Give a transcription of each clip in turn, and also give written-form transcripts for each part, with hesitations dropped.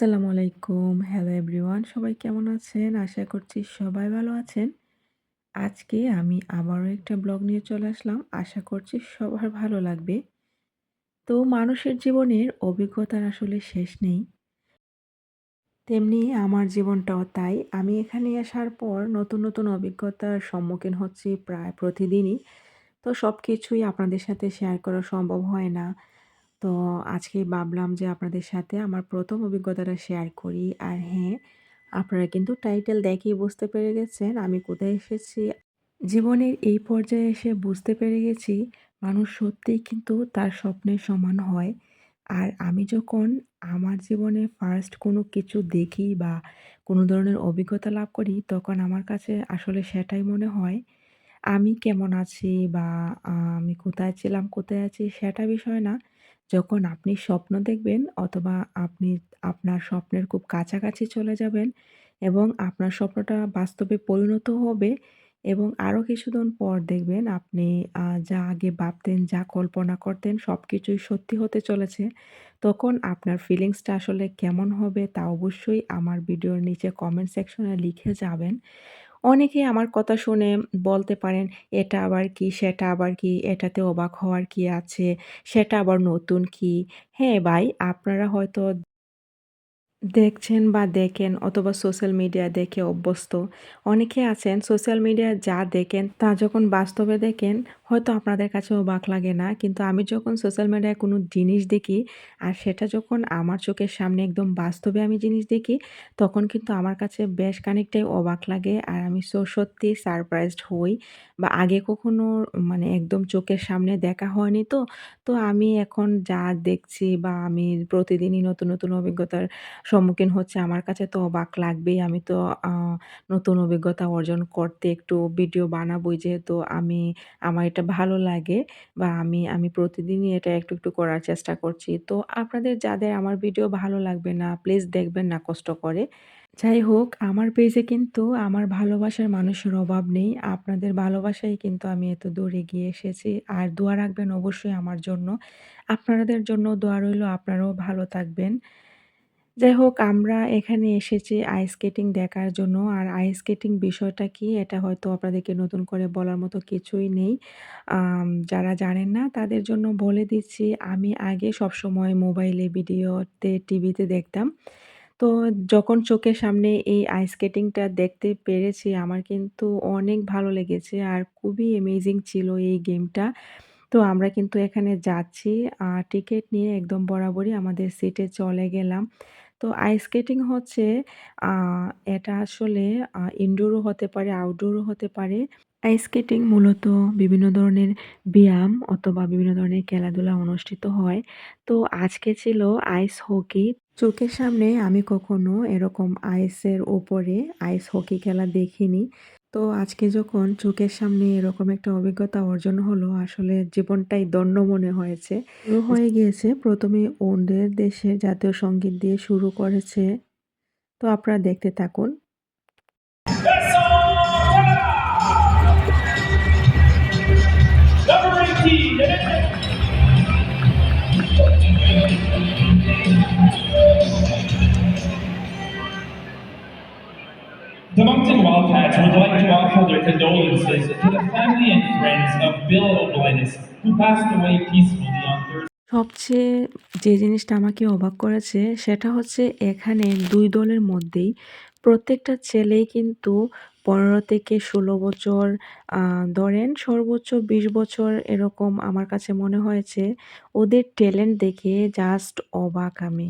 আসসালামু আলাইকুম। Hello everyone. সবাই কেমন আছেন? আশা করছি সবাই ভালো আছেন। আজকে আমি আবারও একটা ব্লগ নিয়ে চলে আসলাম। আশা করছি সবার ভালো লাগবে। তো মানুষের জীবনের অভিজ্ঞতার আসলে শেষ নেই। তেমনি আমার জীবনটাও তাই। আমি এখানে আসার পর নতুন অভিজ্ঞতার সম্মুখীন হচ্ছি প্রায় প্রতিদিনই। তো সবকিছুই আপনাদের সাথে শেয়ার করা সম্ভব হয় না। তো আজকে ভাবলাম যে আপনাদের সাথে আমার ১ম অভিজ্ঞতাটা শেয়ার করি। আর হ্যাঁ, আপনারা কিন্তু টাইটেল দেখেই বুঝতে পেরে গেছেন আমি কোথায় এসেছি। জীবনের এই পর্যায়ে এসে বুঝতে পেরে গেছি, মানুষ সত্যিই কিন্তু তার স্বপ্নের সমান হয়। আর আমি যখন আমার জীবনে ফার্স্ট কোনো কিছু দেখি বা কোনো ধরনের অভিজ্ঞতা লাভ করি, তখন আমার কাছে আসলে সেটাই মনে হয় আমি কেমন আছি বা আমি কোথায় ছিলাম, কোথায় আছি সেটা বিষয় না। যখন আপনি স্বপ্ন দেখবেন অথবা আপনি আপনার স্বপ্নের খুব কাছাকাছি চলে যাবেন এবং আপনার স্বপ্নটা বাস্তবে পরিণত হবে এবং আরো কিছুদিন পর দেখবেন আপনি যা আগে ভাবতেন, যা কল্পনা করতেন সবকিছুই সত্যি হতে চলেছে। তখন আপনার ফিলিংসটা আসলে কেমন হবে তা অবশ্যই আমার ভিডিওর নিচে কমেন্ট সেকশনে লিখে যাবেন। অনেকেই আমার কথা শুনে বলতে পারেন, "এটা আবার কি? সেটা আবার কি? এটাতে অবাক হওয়ার কি আছে? সেটা আবার নতুন কি?" হ্যাঁ ভাই, আপনারা হয়তো দেখছেন বা দেখেন অথবা সোশ্যাল মিডিয়া দেখে অভ্যস্ত। অনেকে আছেন সোশ্যাল মিডিয়ায় যা দেখেন তা যখন বাস্তবে দেখেন হয়তো আপনাদের কাছে অবাক লাগে না। কিন্তু আমি যখন সোশ্যাল মিডিয়ায় কোনো জিনিস দেখি আর সেটা যখন আমার চোখের সামনে একদম বাস্তবে আমি জিনিস দেখি, তখন কিন্তু আমার কাছে বেশ খানিকটাই অবাক লাগে। আর আমি সত্যিই সারপ্রাইজড হই বা আগে কখনো মানে একদম চোখের সামনে দেখা হয়নি তো। তো আমি এখন যা দেখছি বা আমি প্রতিদিনই নতুন অভিজ্ঞতার সম্মুখীন হচ্ছে আমার কাছে তো অবাক লাগবেই। আমি তো আ নতুন অভিজ্ঞতা অর্জন করতে একটু ভিডিও বানাবোই যেহেতু আমার এটা ভালো লাগে বা আমি প্রতিদিনই এটা একটু করার চেষ্টা করছি। তো আপনাদের যাদের আমার ভিডিও ভালো লাগবে না, প্লিজ দেখবেন না কষ্ট করে। যাই হোক, আমার পেজে কিন্তু আমার ভালোবাসার মানুষের অভাব নেই। আপনাদের ভালোবাসায় কিন্তু আমি এত দূর এগিয়ে এসেছি। আর দোয়া রাখবেন অবশ্যই আমার জন্য। আপনাদের জন্য দোয়া রইলো, আপনারাও ভালো থাকবেন। যাই হোক, আমরা এখানে এসেছি আইস স্কেটিং দেখার জন্য। আর আইস স্কেটিং বিষয়টা কি? এটা হয়তো আপনাদেরকে নতুন করে বলার মতো কিছুই নেই। যারা জানেন না তাদের জন্য বলে দিচ্ছি, আমি আগে সবসময় মোবাইলে, ভিডিওতে, টিভিতে দেখতাম। তো যখন চোখের সামনে এই আইস স্কেটিংটা দেখতে পেরেছি, আমার কিন্তু অনেক ভালো লেগেছে আর খুবই অ্যামেজিং ছিল এই গেমটা। তো আমরা কিন্তু এখানে যাচ্ছি। টিকেট নিয়ে একদম বরাবরই আমাদের সিটে চলে গেলাম। তো আইস স্কেটিং হচ্ছে আ এটা আসলে ইনডোরও হতে পারে, আউটডোরও হতে পারে। আইস স্কেটিং মূলত বিভিন্ন ধরনের ব্যায়াম অথবা বিভিন্ন ধরনের খেলাধুলা অনুষ্ঠিত হয়। তো আজকে ছিল আইস হকি। চোখের সামনে আমি কখনো এরকম আইসের উপরে আইস হকি খেলা দেখিনি। তো আজকে যখন চোখের সামনে এরকম একটা অভিজ্ঞতা অর্জন হলো, আসলে জীবনটাই ধন্য মনে হয়েছে। শুরু হয়ে গিয়েছে ১ম এ ওদের দেশের জাতীয় সঙ্গীত দিয়ে শুরু করেছে। তো আপনারা দেখতে থাকুন। Number 18, the Moncton Wildcats would like to offer their condolences to the family and friends of Bill O'Blinis, who passed away peacefully on Thursday. সবচেয়ে যে জিনিসটা আমাকে অবাক করেছে সেটা হচ্ছে এখানে ২ দলের মধ্যেই প্রত্যেকটা ছেলেই কিন্তু ১৫ থেকে ১৬ বছর ধরেন সর্বোচ্চ ২০ বছর এরকম আমার কাছে মনে হয়েছে। ওদের ট্যালেন্ট দেখে জাস্ট অবাক আমি।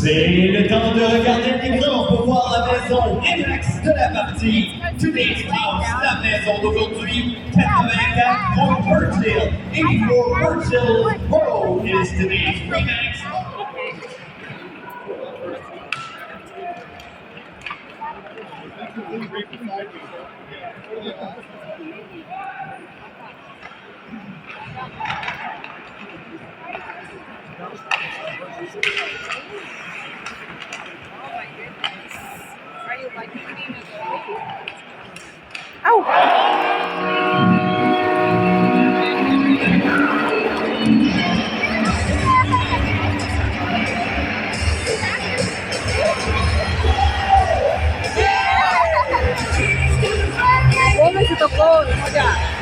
C'est le temps de regarder l'écran pour voir la maison IMAX de la partie Today's House, la maison d'aujourd'hui, 1084 Point Birchill, 84 Birchill Road is today's Remax. ¿Dónde se tocó? Ya.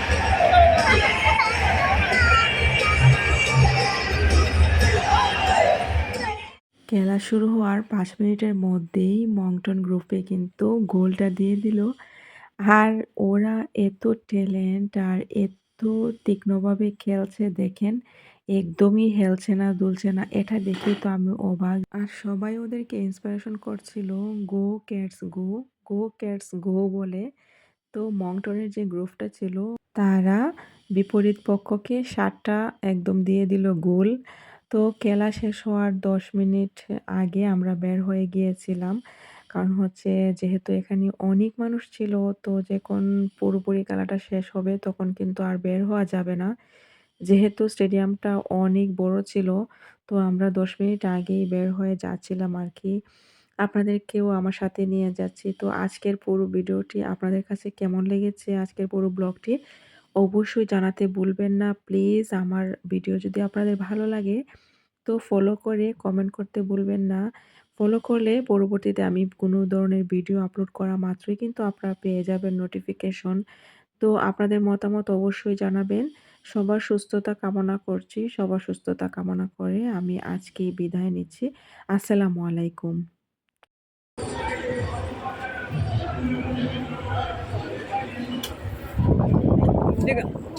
খেলা শুরু হওয়ার ৫ মিনিটের মধ্যেই মংটন গ্রুপে কিন্তু গোলটা দিয়ে দিল। আর ওরা এত ট্যালেন্ট আর এত তীক্ষ্ণভাবে খেলছে দেখেন, একদমই হেলছে না, দুলছে না। এটা দেখেই তো আমি অবাক। আর সবাই ওদেরকে ইন্সপিরেশন করছিল, "গো ক্যাটস গো, গো ক্যাটস গো" বলে। তো মংটনের যে গ্রুপটা ছিল তারা বিপরীত পক্ষকে ৭টা একদম দিয়ে দিল গোল। তো খেলা শেষ হওয়ার ১০ মিনিট আগে আমরা বের হয়ে গিয়েছিলাম। কারণ হচ্ছে যেহেতু এখানে অনেক মানুষ ছিল, তো যখন পুরোপুরি খেলাটা শেষ হবে তখন কিন্তু আর বের হওয়া যাবে না। যেহেতু স্টেডিয়ামটা অনেক বড় ছিল, তো আমরা ১০ মিনিট আগেই বের হয়ে যাচ্ছিলাম আরকি। আপনাদেরকেও আমার সাথে নিয়ে যাচ্ছি। তো আজকের পুরো ভিডিওটি আপনাদের কাছে কেমন লেগেছে, আজকের পুরো ব্লগটি অবশ্যই জানাতে ভুলবেন না। প্লিজ আমার ভিডিও যদি আপনাদের ভালো লাগে তো ফলো করে কমেন্ট করতে ভুলবেন না। ফলো করলে পরবর্তীতে আমি কোনো ধরনের ভিডিও আপলোড করা মাত্রই কিন্তু আপনারা পেয়ে যাবেন নোটিফিকেশন। তো আপনাদের মতামত অবশ্যই জানাবেন। সবার সুস্থতা কামনা করছি। সবার সুস্থতা কামনা করে আমি আজকেই বিদায় নিচ্ছি। আসসালামু আলাইকুম। Diga.